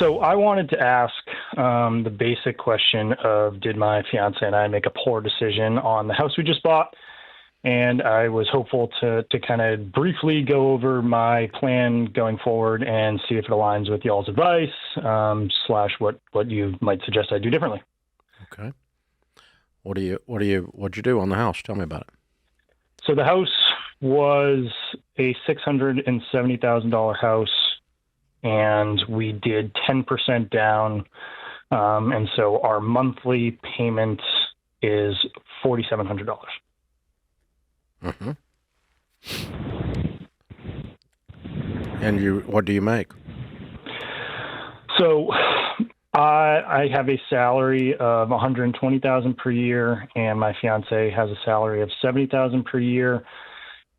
So I wanted to ask the basic question of, did my fiance and I make a poor decision on the house we just bought? And I was hopeful to kind of briefly go over my plan going forward and see if it aligns with y'all's advice, slash what you might suggest I do differently. Okay. What'd you do on the house? Tell me about it. So the house was a $670,000 house, and we did 10% down. And so our monthly payment is $4,700. Mm-hmm. And what do you make? So I have a salary of $120,000 per year, and my fiance has a salary of $70,000 per year.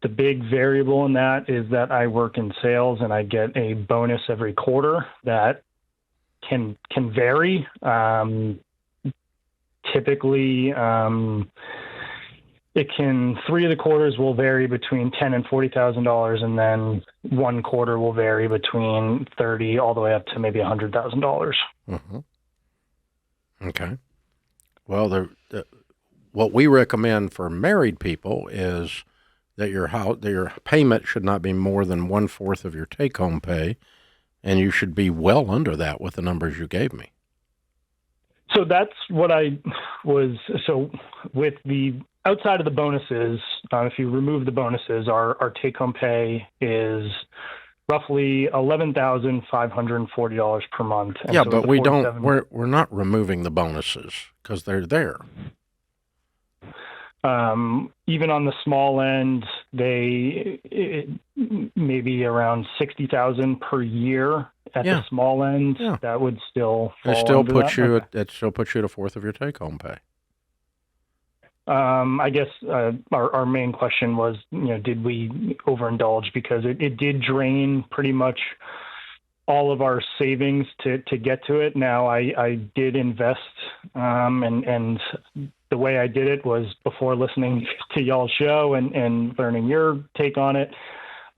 The big variable in that is that I work in sales, and I get a bonus every quarter that can vary. Typically, three of the quarters will vary between $10,000 and $40,000, and then one quarter will vary between $30,000 all the way up to maybe $100,000. Mm-hmm. Okay. Well, what we recommend for married people is that your payment should not be more than 1/4 of your take-home pay, and you should be well under that with the numbers you gave me. So that's what so with the outside of the bonuses, if you remove the bonuses, our take-home pay is roughly $11,540 per month. And yeah, so but we're not removing the bonuses because they're there. Even on the small end, maybe around $60,000 per year at the small end. Yeah. That would still fall it still puts you at 1/4 of your take-home pay. I guess our main question was, did we overindulge? Because it did drain pretty much all of our savings to get to it. Now I did invest, and the way I did it was before listening to y'all's show and learning your take on it.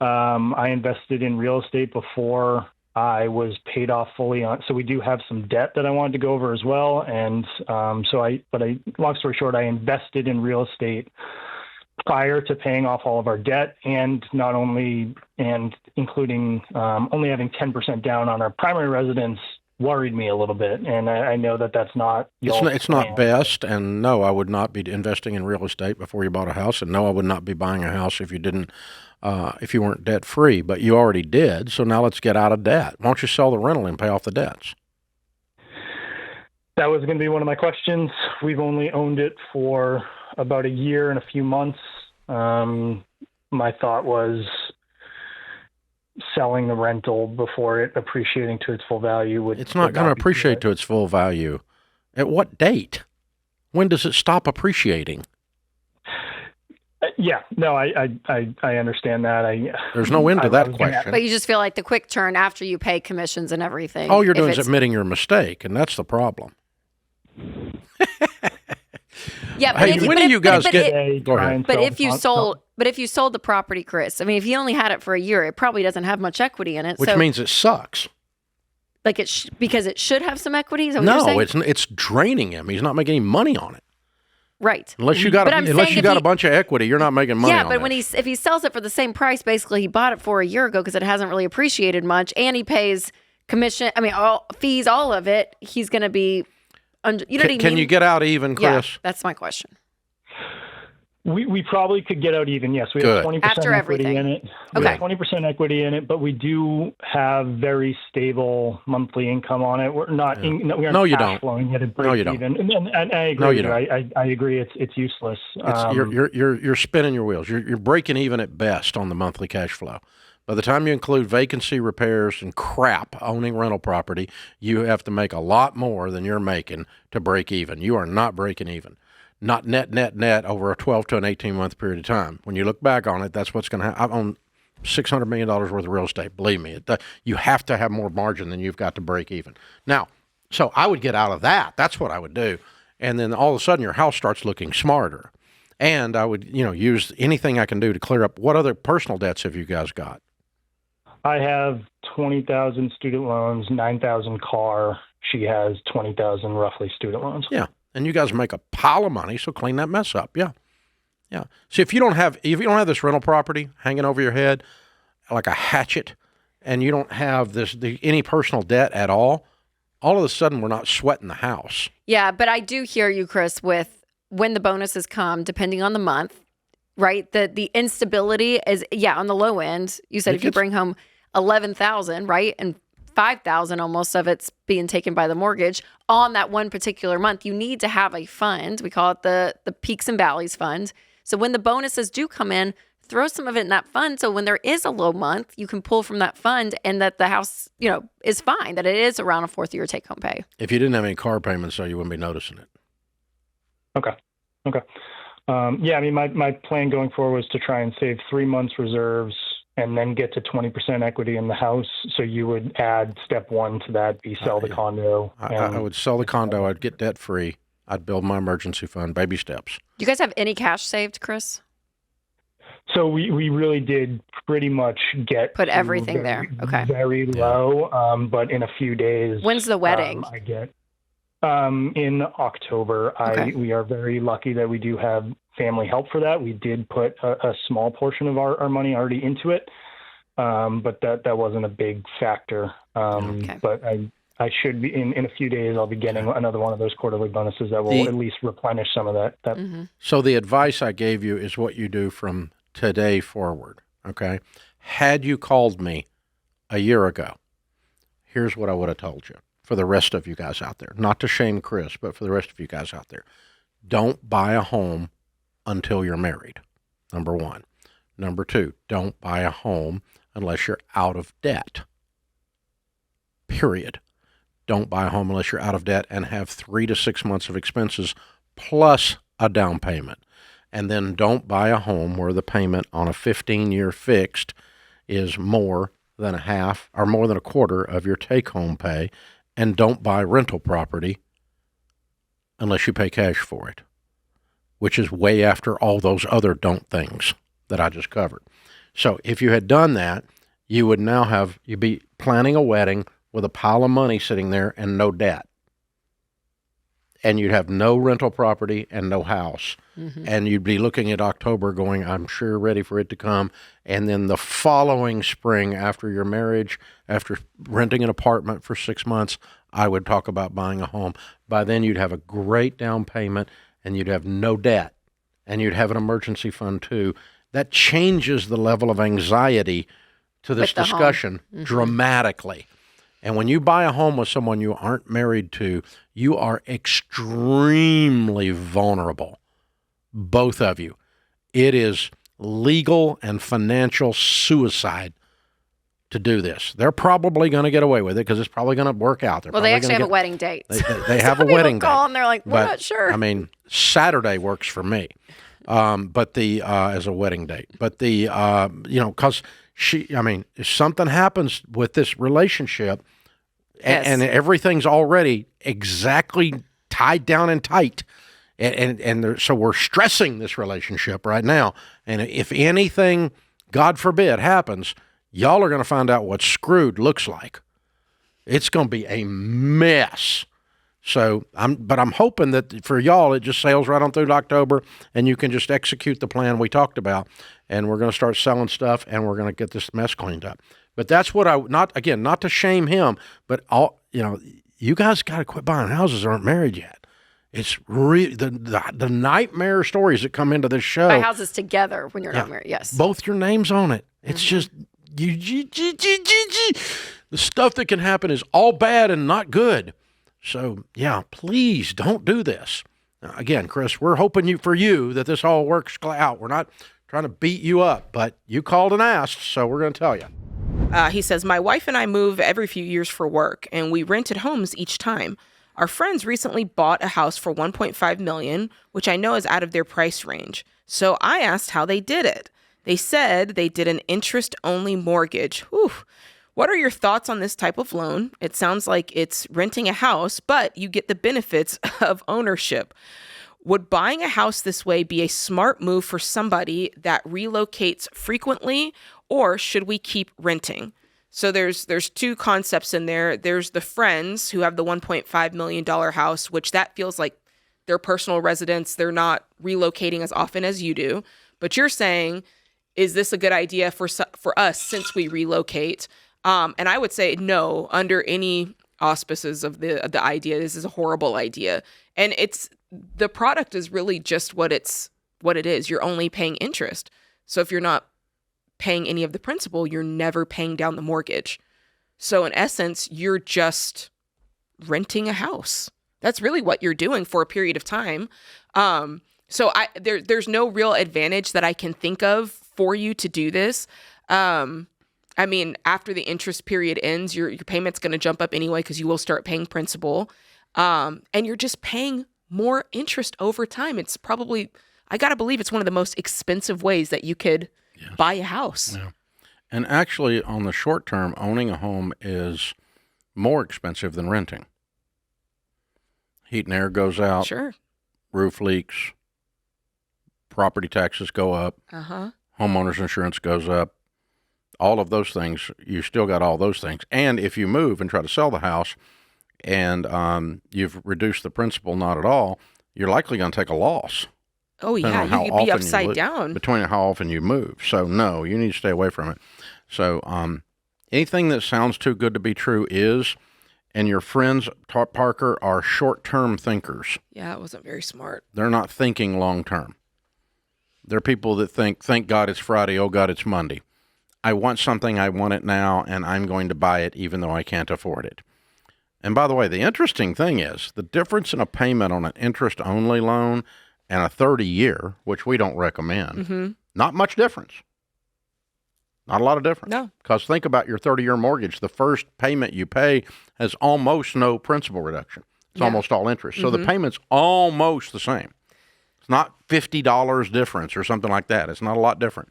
I invested in real estate before I was paid off fully on. So we do have some debt that I wanted to go over as well. And long story short, I invested in real estate prior to paying off all of our debt, and including only having 10% down on our primary residence worried me a little bit. And I know that's not it's not best. And no, I would not be investing in real estate before you bought a house. And no, I would not be buying a house if you weren't debt free, but you already did. So now let's get out of debt. Why don't you sell the rental and pay off the debts? That was going to be one of my questions. We've only owned it for about a year and a few months. My thought was selling the rental before it appreciating to its full value. It's not going to appreciate to its full value. At what date? When does it stop appreciating? Yeah, no, I understand that. There's no end to that question. But you just feel like the quick turn after you pay commissions and everything. All you're doing is admitting your mistake, and that's the problem. Yeah, but hey, when do you guys get? Go ahead. But if you sold the property, Chris, I mean, if you only had it for a year, it probably doesn't have much equity in it. Which means it sucks. Like because it should have some equity. Is that what you're saying? it's draining him. He's not making any money on it. Right. Unless you got a bunch of equity, you're not making money. Yeah, but if he sells it for the same price, basically he bought it for a year ago because it hasn't really appreciated much, and he pays commission. I mean, all fees, all of it. He's going to be. You know what I mean? Can you get out even, Chris? Yeah, that's my question. We probably could get out even. Yes, we have 20% after equity everything in it. Okay. We have 20% equity in it, but we do have very stable monthly income on it. We're not. We aren't cash flowing yet. No, you don't. Even. And I agree. No, you don't. I agree. It's useless. You're spinning your wheels. You're breaking even at best on the monthly cash flow. By the time you include vacancy, repairs, and crap owning rental property, you have to make a lot more than you're making to break even. You are not breaking even. Not net over a 12 to an 18-month period of time. When you look back on it, that's what's going to happen. I own $600 million worth of real estate. Believe me, you have to have more margin than you've got to break even. Now, so I would get out of that. That's what I would do. And then all of a sudden your house starts looking smarter. And I would, use anything I can do to clear up. What other personal debts have you guys got? I have 20,000 student loans, 9,000 car. She has 20,000 roughly student loans. Yeah. And you guys make a pile of money, so clean that mess up. Yeah. Yeah. See, if you don't have this rental property hanging over your head like a hatchet, and you don't have any personal debt at all of a sudden we're not sweating the house. Yeah, but I do hear you, Chris, with when the bonuses come, depending on the month, right? The instability is, on the low end. You said if you bring home 11,000, right? And 5,000 almost of it's being taken by the mortgage on that one particular month. You need to have a fund. We call it the peaks and valleys fund. So when the bonuses do come in, throw some of it in that fund. So when there is a low month, you can pull from that fund and that the house, is fine, that it is around a fourth year take home pay. If you didn't have any car payments, so you wouldn't be noticing it. Okay. I mean, my plan going forward was to try and save 3 months reserves and then get to 20% equity in the house. So you would add step one to that, sell the condo. I would sell the condo. I'd get debt free. I'd build my emergency fund, baby steps. Do you guys have any cash saved, Chris? So we really did pretty much put everything there. Okay. Very low, but in a few days. When's the wedding? I get in October. Okay. We are very lucky that we do have family help for that. We did put a small portion of our money already into it, but that wasn't a big factor. Okay. But I should be in a few days. I'll be getting another one of those quarterly bonuses that will at least replenish some of that. Mm-hmm. So the advice I gave you is what you do from today forward. Okay. Had you called me a year ago, here's what I would have told you for the rest of you guys out there, not to shame Chris, but for the rest of you guys out there. Don't buy a home until you're married. Number one. Number two, don't buy a home unless you're out of debt. Period. Don't buy a home unless you're out of debt and have 3 to 6 months of expenses plus a down payment. And then don't buy a home where the payment on a 15-year fixed is more than a half or more than a quarter of your take-home pay. And don't buy rental property unless you pay cash for it, which is way after all those other don't things that I just covered. So if you had done that, you'd be planning a wedding with a pile of money sitting there and no debt. And you'd have no rental property and no house. Mm-hmm. And you'd be looking at October going, I'm sure ready for it to come. And then the following spring after your marriage, after renting an apartment for 6 months, I would talk about buying a home. By then you'd have a great down payment and you'd have no debt. And you'd have an emergency fund too. That changes the level of anxiety to this discussion dramatically. And when you buy a home with someone you aren't married to, you are extremely vulnerable, both of you. It is legal and financial suicide to do this. They're probably going to get away with it because it's probably going to work out. They actually have a wedding date. They have a wedding date. Call and they're like, we're not sure. I mean, Saturday works for me, as a wedding date. But because if something happens with this relationship, yes. and everything's already exactly tied down and tight, so we're stressing this relationship right now. And if anything, God forbid, happens, y'all are going to find out what screwed looks like. It's going to be a mess. So I'm hoping that for y'all, it just sails right on through to October and you can just execute the plan we talked about. And we're going to start selling stuff and we're going to get this mess cleaned up. But that's what not to shame him, but you guys got to quit buying houses that aren't married yet. It's really the nightmare stories that come into this show. Buy houses together when you're not married. Yes. Both your names on it. It's just the stuff that can happen is all bad and not good. So, please don't do this. Now, again, Chris, we're hoping for you that this all works out. We're not trying to beat you up, but you called and asked, so we're going to tell you. He says, my wife and I move every few years for work, and we rented homes each time. Our friends recently bought a house for $1.5 million, which I know is out of their price range. So I asked how they did it. They said they did an interest-only mortgage. Whew. What are your thoughts on this type of loan? It sounds like it's renting a house, but you get the benefits of ownership. Would buying a house this way be a smart move for somebody that relocates frequently, or should we keep renting? So there's two concepts in there. There's the friends who have the $1.5 million house, which that feels like their personal residence. They're not relocating as often as you do. But you're saying, is this a good idea for us since we relocate? And I would say no, under any auspices of the idea. This is a horrible idea. And the product is really just what it is. You're only paying interest. So if you're not paying any of the principal, you're never paying down the mortgage. So in essence, you're just renting a house. That's really what you're doing for a period of time. So there's no real advantage that I can think of for you to do this. I mean, after the interest period ends, your payment's going to jump up anyway because you will start paying principal. And you're just paying more interest over time. It's probably, I got to believe it's one of the most expensive ways that you could buy a house. Yeah. And actually, on the short term, owning a home is more expensive than renting. Heat and air goes out. Sure. Roof leaks. Property taxes go up. Homeowners insurance goes up. All of those things, you still got all those things. And if you move and try to sell the house and you've reduced the principal not at all, you're likely going to take a loss. Oh, yeah, you could be upside down. Between how often you move. So, no, you need to stay away from it. So, anything that sounds too good to be true is, and your friends, Parker, are short-term thinkers. Yeah, it wasn't very smart. They're not thinking long-term. They're people that think, thank God it's Friday, oh God it's Monday. I want something, I want it now, and I'm going to buy it even though I can't afford it. And by the way, the interesting thing is, the difference in a payment on an interest-only loan and a 30-year, which we don't recommend, not much difference. Not a lot of difference. No. Because think about your 30-year mortgage. The first payment you pay has almost no principal reduction. It's almost all interest. So the payment's almost the same. It's not $50 difference or something like that. It's not a lot different.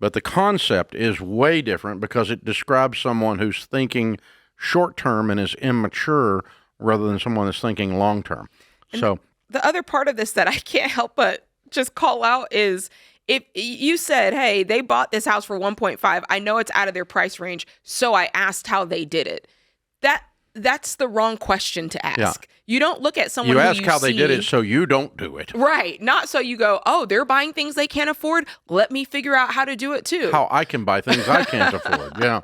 But the concept is way different because it describes someone who's thinking short-term and is immature rather than someone that's thinking long-term. So the other part of this that I can't help but just call out is if you said, hey, they bought this house for 1.5, I know it's out of their price range, so I asked how they did it. That's the wrong question to ask. Yeah. You don't look at someone you ask how they did it so you don't do it. Right. Not so you go, oh, they're buying things they can't afford. Let me figure out how to do it too. How I can buy things I can't afford. Yeah.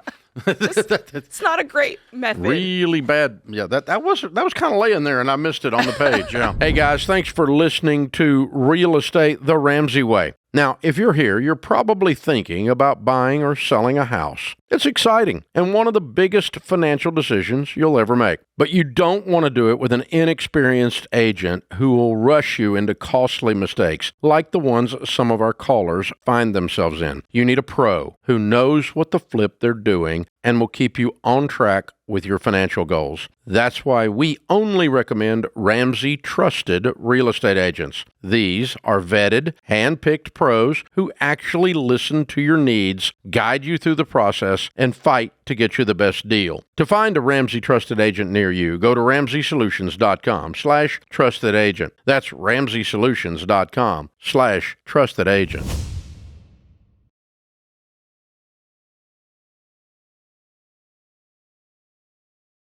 It's not a great method. Really bad. Yeah, that was kind of laying there and I missed it on the page. Yeah. Hey guys, thanks for listening to Real Estate the Ramsey Way. Now, if you're here, you're probably thinking about buying or selling a house. It's exciting and one of the biggest financial decisions you'll ever make. But you don't want to do it with an inexperienced agent who will rush you into costly mistakes, like the ones some of our callers find themselves in. You need a pro who knows what the flip they're doing and will keep you on track with your financial goals. That's why we only recommend Ramsey Trusted Real Estate Agents. These are vetted, hand-picked pros who actually listen to your needs, guide you through the process, and fight to get you the best deal. To find a Ramsey Trusted Agent near you, go to RamseySolutions.com/trusted agent. That's RamseySolutions.com/trusted agent.